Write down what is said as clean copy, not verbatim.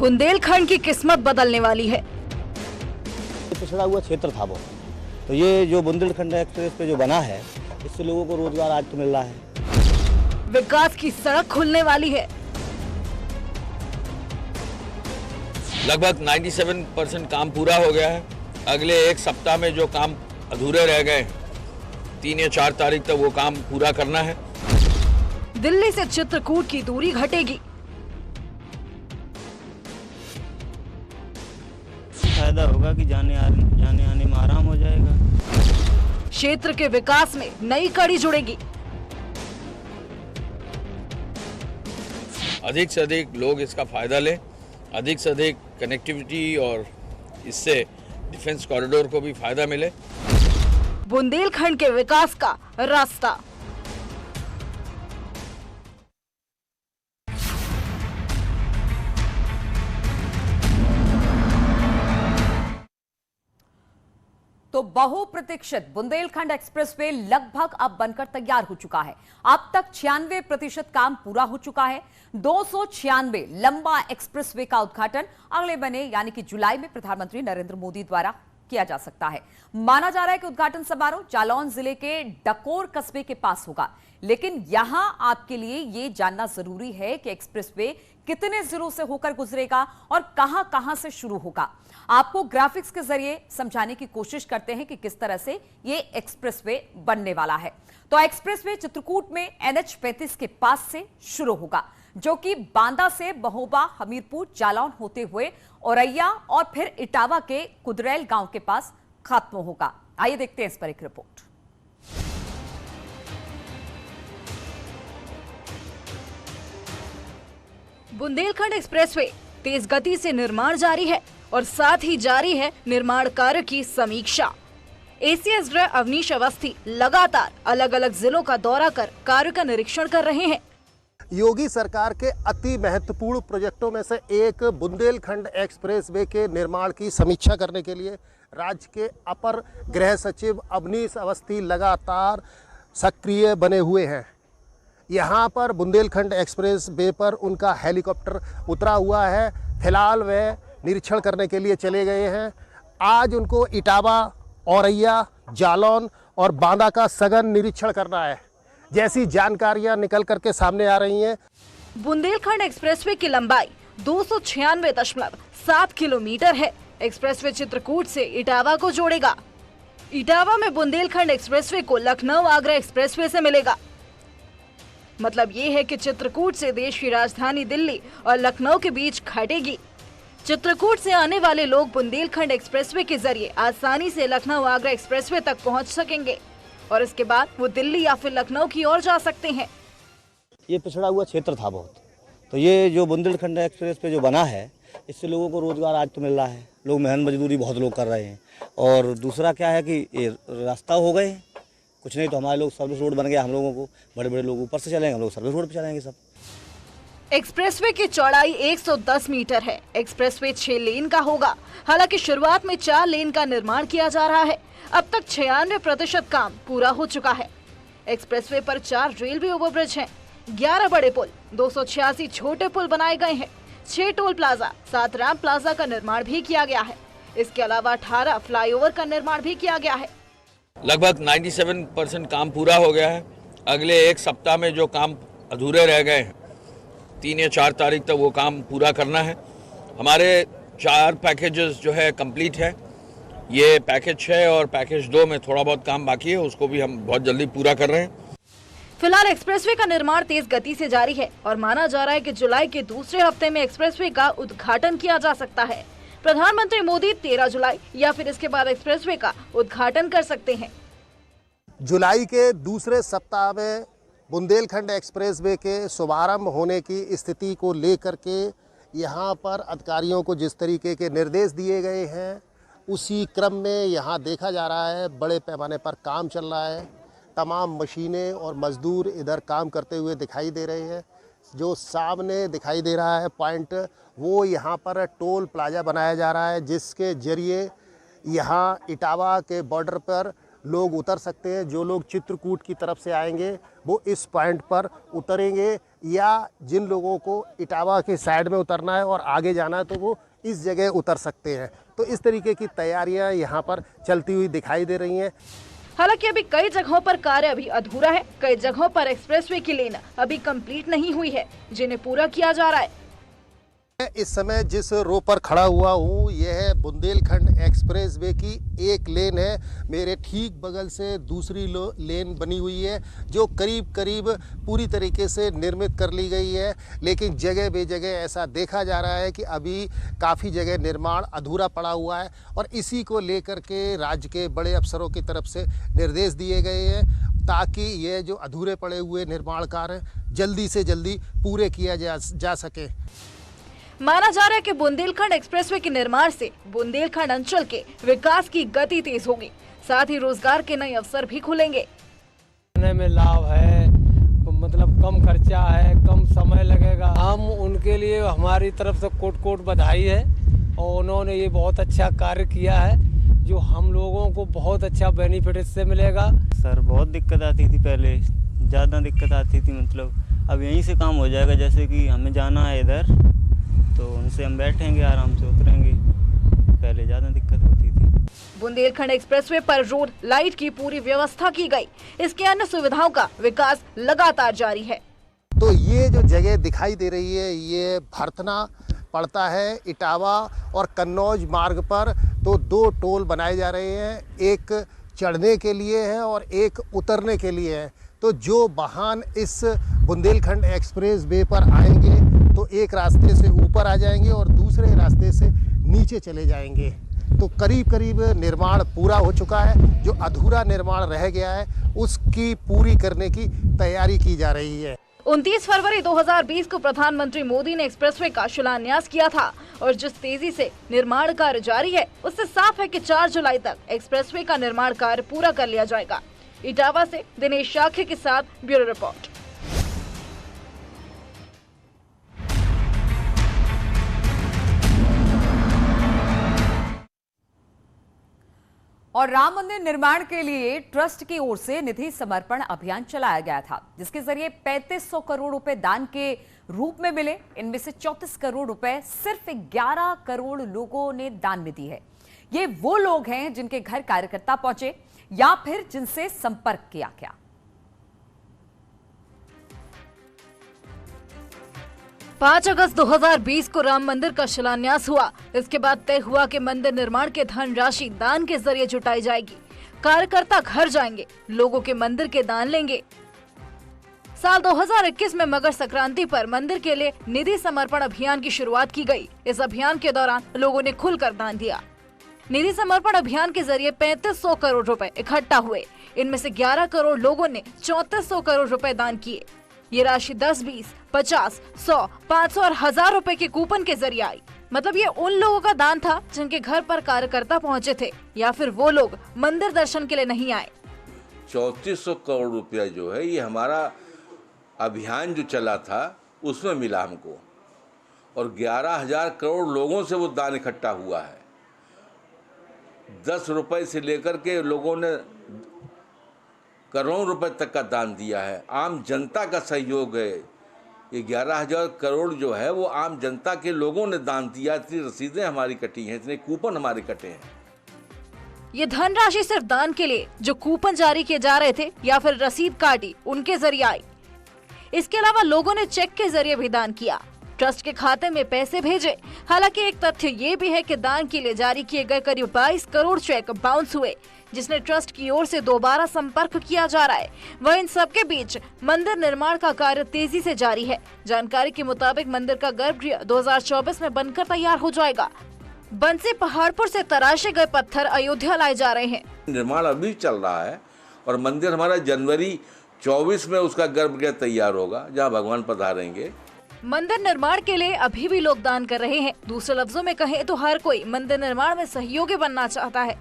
बुंदेलखंड की किस्मत बदलने वाली है। पिछड़ा हुआ क्षेत्र था वो, तो ये जो बुंदेलखंड एक्सप्रेस पे जो बना है, इससे लोगों को रोजगार आज तो मिल रहा है। विकास की सड़क खुलने वाली है। लगभग 97% काम पूरा हो गया है। अगले एक सप्ताह में जो काम अधूरे रह गए 3 या 4 तारीख तक वो काम पूरा करना है। दिल्ली से चित्रकूट की दूरी घटेगी। फायदा होगा कि जाने आने में आराम हो जाएगा। क्षेत्र के विकास में नई कड़ी जुड़ेगी। अधिक से अधिक लोग इसका फायदा लें, अधिक से अधिक कनेक्टिविटी और इससे डिफेंस कॉरिडोर को भी फायदा मिले। बुंदेलखंड के विकास का रास्ता। तो बहुप्रतीक्षित बुंदेलखंड एक्सप्रेसवे लगभग अब बनकर तैयार हो चुका है। अब तक 96% काम पूरा हो चुका है। 296 लंबा एक्सप्रेसवे का उद्घाटन अगले महीने यानी कि जुलाई में प्रधानमंत्री नरेंद्र मोदी द्वारा किया जा सकता है। माना जा रहा है कि उद्घाटन समारोह जालौन जिले के डकोर कस्बे के पास होगा। लेकिन यहां आपके लिए यह जानना जरूरी है कि एक्सप्रेसवे कितने जिलों से होकर गुजरेगा और कहां से शुरू होगा। आपको ग्राफिक्स के जरिए समझाने की कोशिश करते हैं कि किस तरह से यह एक्सप्रेसवे बनने वाला है। तो एक्सप्रेसवे चित्रकूट में NH-35 के पास से शुरू होगा, जो कि बांदा से महोबा, हमीरपुर, जालौन होते हुए औरैया और फिर इटावा के कुदरैल गांव के पास खत्म होगा। आइए देखते हैं इस पर एक रिपोर्ट। बुंदेलखंड एक्सप्रेसवे तेज गति से निर्माण जारी है और साथ ही जारी है निर्माण कार्य की समीक्षा। ACS गृह अवनीश अवस्थी लगातार अलग अलग जिलों का दौरा कर कार्य का निरीक्षण कर रहे हैं। योगी सरकार के अति महत्वपूर्ण प्रोजेक्टों में से एक बुंदेलखंड एक्सप्रेसवे के निर्माण की समीक्षा करने के लिए राज्य के अपर गृह सचिव अवनीश अवस्थी लगातार सक्रिय बने हुए हैं। यहाँ पर बुंदेलखंड एक्सप्रेसवे पर उनका हेलीकॉप्टर उतरा हुआ है। फिलहाल वे निरीक्षण करने के लिए चले गए हैं। आज उनको इटावा, औरैया, जालौन और बांदा का सघन निरीक्षण करना है। जैसी जानकारियां निकल करके सामने आ रही हैं। बुंदेलखंड एक्सप्रेसवे की लंबाई 296.7 किलोमीटर है। एक्सप्रेसवे चित्रकूट से इटावा को जोड़ेगा। इटावा में बुंदेलखंड एक्सप्रेसवे को लखनऊ आगरा एक्सप्रेसवे से मिलेगा। मतलब ये है कि चित्रकूट से देश की राजधानी दिल्ली और लखनऊ के बीच घटेगी। चित्रकूट से आने वाले लोग बुंदेलखंड एक्सप्रेसवे के जरिए आसानी से लखनऊ आगरा एक्सप्रेसवे तक पहुंच सकेंगे और इसके बाद वो दिल्ली या फिर लखनऊ की ओर जा सकते हैं। ये पिछड़ा हुआ क्षेत्र था बहुत, तो ये जो बुंदेलखंड एक्सप्रेस पे जो बना है, इससे लोगों को रोजगार आज तो मिल रहा है। लोग मेहनत मजदूरी बहुत लोग कर रहे हैं। और दूसरा क्या है कि ये रास्ता हो गए, कुछ नहीं तो हमारे लोग सर्विस रोड बन गया। हम लोगों को बड़े बड़े लोग ऊपर से चलेंगे, हम लोग सर्विस रोड पर चलेंगे सब। एक्सप्रेसवे की चौड़ाई 110 मीटर है। एक्सप्रेसवे 6 लेन का होगा। हालांकि शुरुआत में 4 लेन का निर्माण किया जा रहा है। अब तक 96% काम पूरा हो चुका है। एक्सप्रेसवे पर 4 रेलवे ओवरब्रिज हैं, 11 बड़े पुल, 286 छोटे पुल बनाए गए हैं, 6 टोल प्लाजा, 7 रैंप प्लाजा का निर्माण भी किया गया है। इसके अलावा 18 फ्लाईओवर का निर्माण भी किया गया है। लगभग 97% काम पूरा हो गया है। अगले एक सप्ताह में जो काम अधूरे रह गए 3 या 4 तारीख तक वो काम पूरा करना है। हमारे 4 पैकेजेस जो है कंप्लीट है। ये पैकेज 6 और पैकेज 2 में थोड़ा बहुत काम बाकी है, उसको भी हम बहुत जल्दी पूरा कर रहे हैं। फिलहाल एक्सप्रेसवे का निर्माण तेज गति से जारी है और माना जा रहा है कि जुलाई के दूसरे हफ्ते में एक्सप्रेसवे का उद्घाटन किया जा सकता है। प्रधानमंत्री मोदी 13 जुलाई या फिर इसके बाद एक्सप्रेसवे का उद्घाटन कर सकते हैं। जुलाई के दूसरे सप्ताह में बुंदेलखंड एक्सप्रेसवे के शुभारंभ होने की स्थिति को लेकर के यहाँ पर अधिकारियों को जिस तरीके के निर्देश दिए गए हैं, उसी क्रम में यहाँ देखा जा रहा है बड़े पैमाने पर काम चल रहा है। तमाम मशीनें और मजदूर इधर काम करते हुए दिखाई दे रहे हैं। जो सामने दिखाई दे रहा है पॉइंट, वो यहाँ पर टोल प्लाजा बनाया जा रहा है, जिसके जरिए यहाँ इटावा के बॉर्डर पर लोग उतर सकते हैं। जो लोग चित्रकूट की तरफ से आएंगे वो इस पॉइंट पर उतरेंगे, या जिन लोगों को इटावा के साइड में उतरना है और आगे जाना है तो वो इस जगह उतर सकते हैं। तो इस तरीके की तैयारियां यहाँ पर चलती हुई दिखाई दे रही हैं। हालांकि अभी कई जगहों पर कार्य अभी अधूरा है, कई जगहों पर एक्सप्रेसवे की लेन अभी कंप्लीट नहीं हुई है, जिन्हें पूरा किया जा रहा है। इस समय जिस रो पर खड़ा हुआ हूँ यह है बुंदेलखंड एक्सप्रेसवे की एक लेन है। मेरे ठीक बगल से दूसरी लेन बनी हुई है जो करीब करीब पूरी तरीके से निर्मित कर ली गई है, लेकिन जगह बेजगह ऐसा देखा जा रहा है कि अभी काफ़ी जगह निर्माण अधूरा पड़ा हुआ है और इसी को लेकर के राज्य के बड़े अफसरों की तरफ से निर्देश दिए गए हैं ताकि ये जो अधूरे पड़े हुए निर्माण कार्य जल्दी से जल्दी पूरे किया जा सके। माना जा रहा है कि बुंदेलखंड एक्सप्रेसवे के निर्माण से बुंदेलखंड अंचल के विकास की गति तेज होगी, साथ ही रोजगार के नए अवसर भी खुलेंगे। में लाभ है, मतलब कम खर्चा है, कम समय लगेगा। हम उनके लिए हमारी तरफ से कोट कोट बधाई है और उन्होंने ये बहुत अच्छा कार्य किया है जो हम लोगों को बहुत अच्छा बेनिफिट इससे मिलेगा। सर बहुत दिक्कत आती थी, पहले ज़्यादा दिक्कत आती थी, मतलब अब यहीं से काम हो जाएगा। जैसे कि हमें जाना है इधर तो उनसे हम बैठेंगे आराम से उतरेंगे, पहले ज़्यादा दिक्कत होती थी। बुंदेलखंड एक्सप्रेसवे पर रोड लाइट की पूरी व्यवस्था की गई, इसके अन्य सुविधाओं का विकास लगातार जारी है। तो ये जो जगह दिखाई दे रही है ये भरतना पड़ता है इटावा और कन्नौज मार्ग पर। तो दो टोल बनाए जा रहे हैं, एक चढ़ने के लिए है और एक उतरने के लिए है। तो जो वाहन इस बुंदेलखंड एक्सप्रेस वे पर आएंगे तो एक रास्ते से ऊपर आ जाएंगे और दूसरे रास्ते से नीचे चले जाएंगे। तो करीब करीब निर्माण पूरा हो चुका है, जो अधूरा निर्माण रह गया है उसकी पूरी करने की तैयारी की जा रही है। 29 फरवरी 2020 को प्रधानमंत्री मोदी ने एक्सप्रेसवे का शिलान्यास किया था और जिस तेजी से निर्माण कार्य जारी है उससे साफ है कि 4 जुलाई तक एक्सप्रेसवे का निर्माण कार्य पूरा कर लिया जाएगा। इटावा से दिनेश शाखे के साथ ब्यूरो रिपोर्ट। और राम मंदिर निर्माण के लिए ट्रस्ट की ओर से निधि समर्पण अभियान चलाया गया था, जिसके जरिए 3500 करोड़ रुपए दान के रूप में मिले। इनमें से 34 करोड़ रुपए सिर्फ 11 करोड़ लोगों ने दान में दी है। ये वो लोग हैं जिनके घर कार्यकर्ता पहुंचे या फिर जिनसे संपर्क किया गया। पाँच अगस्त 2020 को राम मंदिर का शिलान्यास हुआ। इसके बाद तय हुआ कि मंदिर निर्माण के धनराशि दान के जरिए जुटाई जाएगी। कार्यकर्ता घर जाएंगे, लोगों के मंदिर के दान लेंगे। साल 2021 में मकर संक्रांति पर मंदिर के लिए निधि समर्पण अभियान की शुरुआत की गई। इस अभियान के दौरान लोगों ने खुलकर दान दिया। निधि समर्पण अभियान के जरिए 3500 करोड़ रुपए इकट्ठा हुए। इनमें से 11 करोड़ लोगों ने 3400 करोड़ रुपए दान किए। ये राशि 10, 20, 50, 100, 500 और 1000 रुपए के कूपन के जरिए आई। मतलब ये उन लोगों का दान था जिनके घर पर कार्यकर्ता पहुंचे थे या फिर वो लोग मंदिर दर्शन के लिए नहीं आए। 3400 करोड़ रुपया जो है ये हमारा अभियान जो चला था उसमें मिला हमको, और 11,000 करोड़ लोगों से वो दान इकट्ठा हुआ है। 10 रुपए से लेकर के लोगों ने करोड़ों रुपए तक का दान दिया है। आम जनता का सहयोग है। ये 11,000 करोड़ जो है वो आम जनता के लोगों ने दान दिया। इतनी रसीदें हमारी कटी हैं, इतने कूपन हमारे कटे हैं। ये धनराशि सिर्फ दान के लिए जो कूपन जारी किए जा रहे थे या फिर रसीद काटी उनके जरिए आई। इसके अलावा लोगों ने चेक के जरिए भी दान किया, ट्रस्ट के खाते में पैसे भेजे। हालांकि एक तथ्य ये भी है कि दान के लिए जारी किए गए करीब 22 करोड़ चेक बाउंस हुए, जिसने ट्रस्ट की ओर से दोबारा संपर्क किया जा रहा है। वह इन सबके बीच मंदिर निर्माण का कार्य तेजी से जारी है। जानकारी के मुताबिक मंदिर का गर्भगृह 2024 में बनकर तैयार हो जाएगा। बंसी पहाड़पुर से तराशे गए पत्थर अयोध्या लाए जा रहे हैं। निर्माण अभी चल रहा है और मंदिर हमारा जनवरी 24 में उसका गर्भगृह तैयार होगा, जहाँ भगवान पधारेंगे। मंदिर निर्माण के लिए अभी भी लोग दान कर रहे हैं। दूसरे लफ्जों में कहें तो हर कोई मंदिर निर्माण में सहयोगी बनना चाहता है।